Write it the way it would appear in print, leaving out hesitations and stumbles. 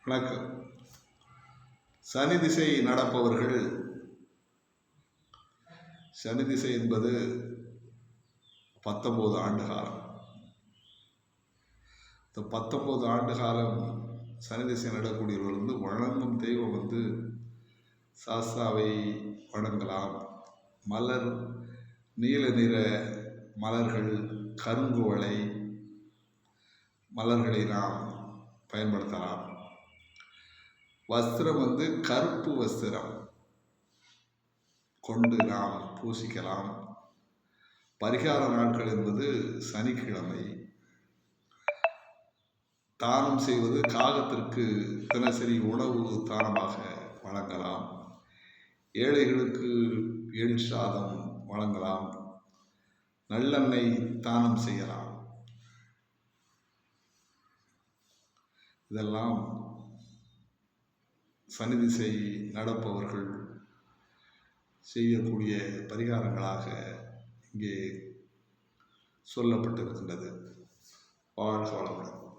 வணக்கம். சனி திசை நடப்பவர்கள், சனி திசை என்பது 19 ஆண்டு காலம். இந்த 19 ஆண்டு காலம் சனி திசை நடக்கூடியவர்கள் வணங்கும் தெய்வம் சாஸ்தாவை வணங்கலாம். மலர், நீல நிற மலர்கள், கருங்குவளை மலர்களை நாம் பயன்படுத்தலாம். வஸ்திரம் கருப்பு வஸ்திரம் கொண்டு நாம் பூசிக்கலாம். பரிகார நாட்கள் என்பது சனிக்கிழமை. தானம் செய்வது காகத்திற்கு தினசரி உணவு தானமாக வழங்கலாம். ஏழைகளுக்கு எள் சாதம் வழங்கலாம். நல்லெண்ணெய் தானம் செய்யலாம். இதெல்லாம் சனி திசை நடப்பவர்கள் செய்யக்கூடிய பரிகாரங்களாக இங்கே சொல்லப்பட்டிருக்கின்றது. வாழ்க வளமுடன்.